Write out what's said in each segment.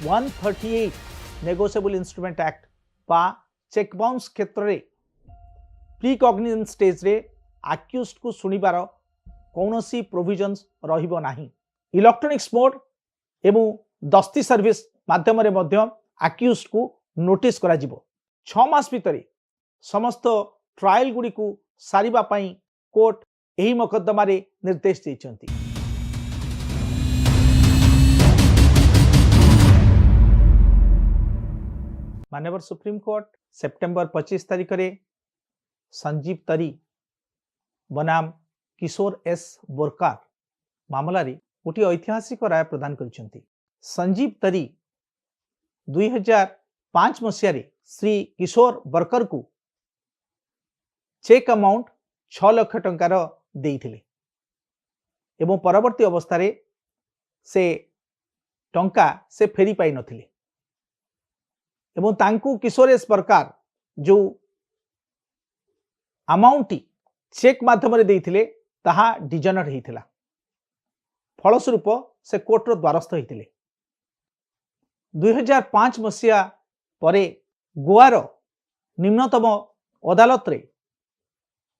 138 negotiable instrument act बा cheque bounce क्षेत्र में प्री कॉग्निजेंस स्टेज रे आक्यूज्ड को सुनिबार कौनसी प्रोविजन्स रहिबो नाही। इलेक्ट्रॉनिक्स मोड एवं दस्ती सर्विस माध्यम रे मध्य आक्यूज्ड को नोटिस करा जिवो। 6 मास भितर समस्त ट्रायल गुडी को सारिबा पई कोर्ट एही मकद्दमा रे निर्देश दैछंती। माननीय सुप्रीम कोर्ट सेप्टेम्बर 25 तारिख रे संजीव तरी बनाम किशोर एस बोरकार मामला रे गोटे ऐतिहासिक राय प्रदान करिसेंती। संजीव तरी 2005 मसीह रे श्री किशोर बोरकर को चेक अमाउंट 6 लाख टंकार देइथिले एवं परवर्ती अवस्था रे से टंका से फेरी पाई नथिले एवं तांकू किशोर एस बोरकार जो अमाउंट चेक माध्यम रे देइथिले ताहा डिजनर हेइथिला। फलस्वरूप से कोर्टर द्वारस्थ होते। 2005 मसीहा परे गोवार निम्नतम अदालत रे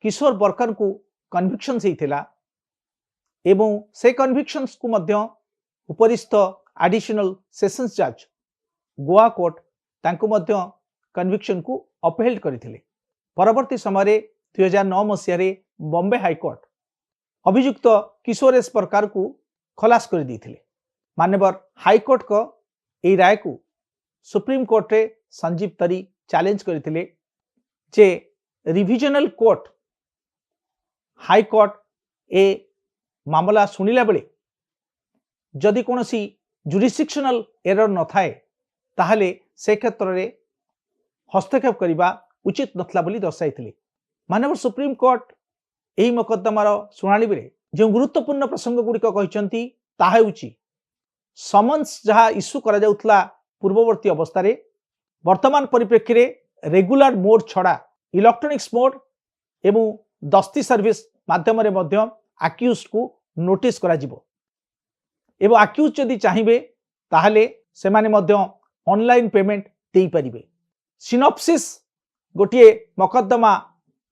किशोर बोरकर को कन्विक्शन होता एवं से कन्विक्शंस को मध्य उपरिस्थ एडिशनल सेशंस जज गोवा कोर्ट तांको मध्य कन्विक्शन को अपहेल्ड करथिले। परवर्ती समय 2009 मसीह रे बॉम्बे हाईकोर्ट अभियुक्त किशोर एस बोरकार को खलास कर देथिले। माननीय हाईकोर्ट को ए राय को सुप्रीम कोर्ट रे संजीव तरी चैलेंज करथिले जे रिविजनल कोर्ट हाईकोर्ट ए मामला सुनिला बेले जदि कोनोसी जुरिस्डिक्शनल एरर न थाए ताहले से क्षेत्र रे हस्तक्षेप करिबा उचित नथला बोली दर्शाइथिले। माननीय सुप्रीम कोर्ट एही मकद्दमार सुनाली बेले जो गुरुत्वपूर्ण प्रसंग गुड़िक कहते ताहा हेउची समन्स जहाँ इश्यू करा जाउथला पूर्ववर्ती अवस्था रे वर्तमान परिप्रेक्षी रे रेगुलर मोड छड़ा इलेक्ट्रॉनिक्स मोड एवं दस्ती सर्विस माध्यम रे मध्य आक्यूज्ड को नोटिस करा जिवो एवं आक्यूज्ड जदि चाहिए ताहले से माने मध्य ऑनलाइन पेमेंट देई परिबे। सिनॉप्सिस गोटे मकद्दमा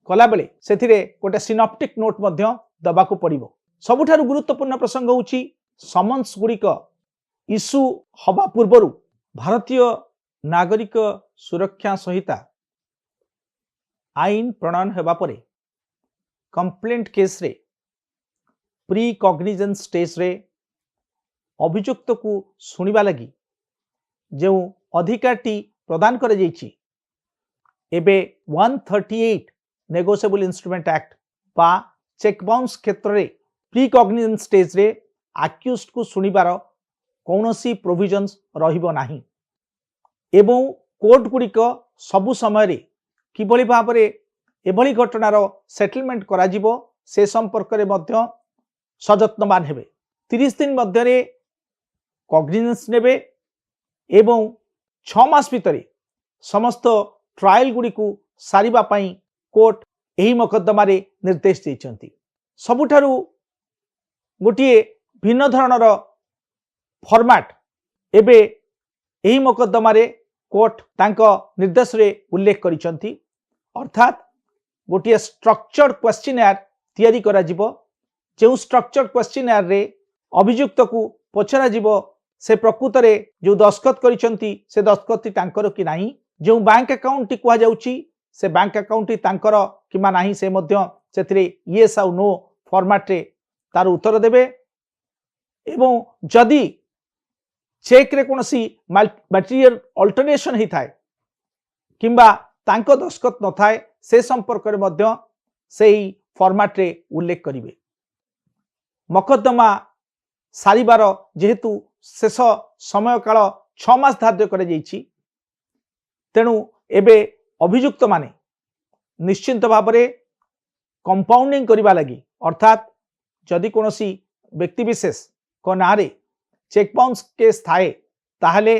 कला बेले सेथिरे गोटे सिनॉप्टिक नोट मध्य दबाकू पड़िबो। सबुठारु गुरुत्वपूर्ण प्रसंग होउची समन्स गुड़िक इश्यू हवा पूर्वरु भारतीय नागरिक सुरक्षा संहिता आईन प्रणयन हेबा परे कंप्लेंट केस रे प्री कॉग्निजेंस स्टेज रे अभियुक्त को सुनिबा लगी जो अधिकारटी प्रदान करे जाइछि एबे 138 नेगोशिएबल इंस्ट्रूमेंट एक्ट बा चेक बाउंस क्षेत्र में प्री कॉग्निजेंस स्टेज रे आक्यूज्ड को सुनिबार कौनसी प्रोविजन्स रहिबो नाही एवं कोर्ट गुड़िक सबु समय रे किभली भाबरे एभली घटनार सेटलमेंट करा जिवो से संपर्क रे मध्य सजत्नवान हेबे। 30 दिन मध्य रे कॉग्निजेंस नेबे एवं 6 मास भितर समस्त ट्रायल गुड़िकु सारिबा पई कोर्ट एही मकद्दमा रे निर्देश दैछंती। सबुठारु गोटे भिन्न धरणर फॉर्मेट एबे एही मकद्दमा रे कोर्ट तांको निर्देश रे उल्लेख करिसंती अर्थात गोटे स्ट्रक्चर्ड क्वेश्चनर तैयारी करा जिवो जो स्ट्रक्चर्ड क्वेश्चनर रे अभियुक्त को पचरा जिवो से प्रकृत रे जो दस्खत करिसंती से दस्खत तांकर कि नाही जो बैंक अकाउंट टी कुआ जाउची से बैंक अकाउंट तांकर किमा नाही से मध्य सेथिरे येस आउ नो फॉर्मेट रे तार उत्तर देबे एवं जदि चेक रे कोनसी मटेरियल अल्टरनेशन ही थाए किंबा तांको दस्खत न थाए से संपर्क रे मध्य सेही फॉर्मेट रे उल्लेख करिवे। मकद्दमा सारिबार जेहेतु शेष समय काल 6 मास धार्य करे जाइछि तेणु एबे अभियुक्त माने निश्चिंत भाव में कंपाउंडिंग करने लगी अर्थात जदि कोनोसी व्यक्ति विशेष को नारे चेक बाउंस केस थाए ताहले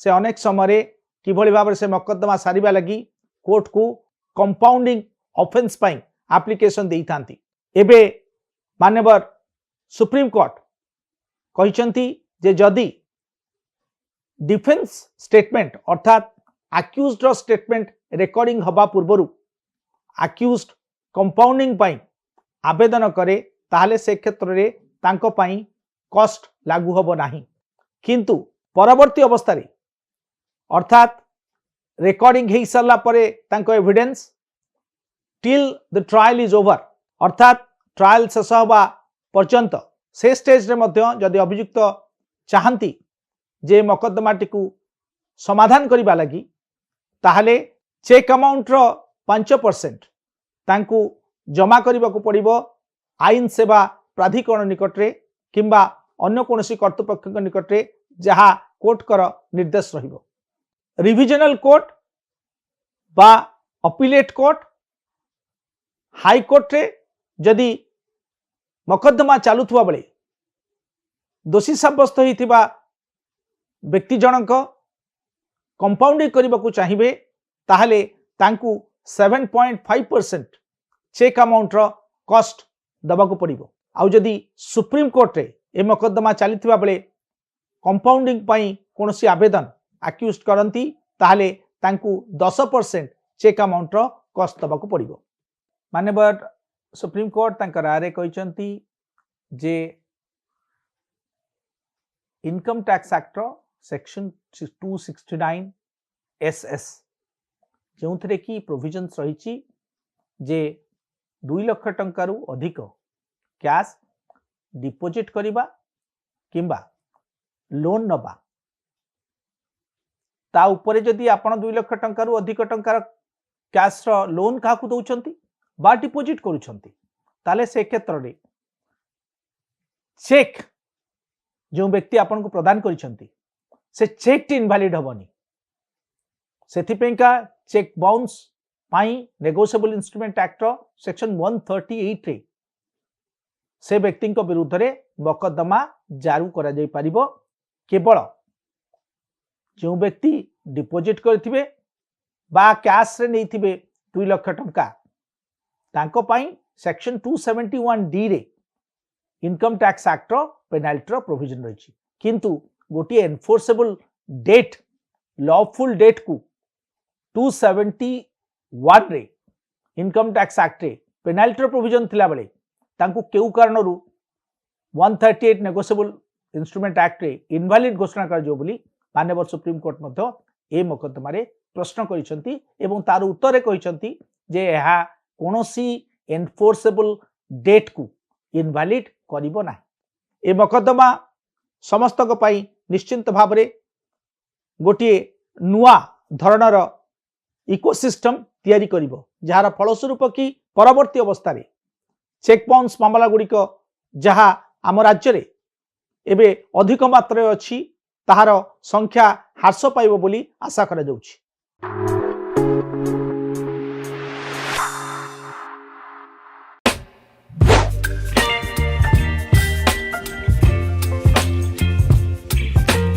से अनेक समय किभली भाव से मकद्दमा सारिबा लगी कोर्ट को कंपाउंडिंग ऑफेंस पाई एप्लिकेशन देई थांती। एबे माननीय सुप्रीम कोर्ट कहिसंती जे जदि डिफेन्स स्टेटमेंट अर्थात आक्यूज्ड स्टेटमेंट रेकर्डिंग हवा पूर्वर आक्यूज्ड कंपाउंडिंग पाई आवेदन करे ताहले से क्षेत्र रे तांको पाई कॉस्ट लागू हबो नाही। किंतु परवर्ती अवस्था रे अर्थात रेकर्डिंग हो सारा परे तांको evidence till the trial is over अर्थात ट्रायल शेष हवा पर्यंत से स्टेज रे मध्य जदि अभियुक्त चाहती जे मकद्दमाटी को समाधान करबा लगी ताहले चेक अमाउंट रो 5% तांकू जमा करबा को पड़िबो आईन सेवा प्राधिकरण निकट रे किंबा अन्य कोनोसी कर्तृपक्ष निकट रे जहा कोर्ट कर निर्देश रहिबो। रिविजनल कोर्ट बा अपीलेट कोर्ट हाई कोर्ट रे जदि मकद्दमा चालुथुवा बेले दोषी साब्यस्त होइथिबा व्यक्ति जनक कंपाउंडिंग करने को चाहिए ताहले तांकू 7.5% चेक अमाउंट रो कॉस्ट दबा को पड़िबो। आउ जदि सुप्रीम कोर्ट रे ए मकद्दमा चलीथिबा बेले कंपाउंडिंग पई कोनोसी आवेदन अक्यूज्ड करंती ताहले तांकू 10% चेक अमाउंट रो कॉस्ट दबा को पड़िबो। माननीय सुप्रीम कोर्ट तांकर राय कहिसंती जे इनकम टैक्स एक्ट रो सेक्शन 269 SS जो थे कि प्रोविजन्स रही जे 2 लाख टंका अधिक कैश डिपोजिट करिबा किंबा लोन नबा ता उपरे जदि आपण 2 लाख टंका अधिक टंका कैश रो लोन का दौरान बा डिपोजिट करुछंती ताले से क्षेत्र रे चेक जो व्यक्ति आपन को प्रदान करिछंती से चेक टी इनवैलिड हबनी सेथिपेका चेक बाउंस पाई नेगोशिएबल इंस्ट्रूमेंट एक्ट सेक्शन 138 रे से व्यक्ति विरुद्ध रे मकद्दमा जारू करा जाई परिबो केवल जो व्यक्ति डिपोजिट करथिबे बा कैश रे नैथिबे 2 लाख टंका तांको पाई सेक्शन 271D रे income tax act penalty provision रही किंतु गोटे एनफोर्सेबल डेट लॉफुल डेट को 271 रे इनकम टैक्स एक्ट रे पेनाल्टी प्रोविजन थिला बेले तांको केउ कारणरू 138 नेगोशिएबल इंस्ट्रूमेंट एक्ट रे इनवैलिड घोषणा कर जो बोली माननीय सुप्रीम कोर्ट मध्य ए मकद्दमा रे प्रश्न करिसंती एवं तार उत्तर कहिसंती जे एहा कोनोसी एनफोर्सेबल डेट को इनवैलिड करिबो ना। ए मकद्दमा समस्त को पाई निश्चिंत भाव रे गोटे नुआ धरणर इकोसिस्टम तैयारी करिबो जहार फलस्वरूप कि परवर्ती अवस्था रे चेक बाउंस मामला गुड़िक जहा आम राज्य रे एबे अधिक मात्रा अच्छी ताहार संख्या ह्रास पाइबो बोली आशा करा जाउछि।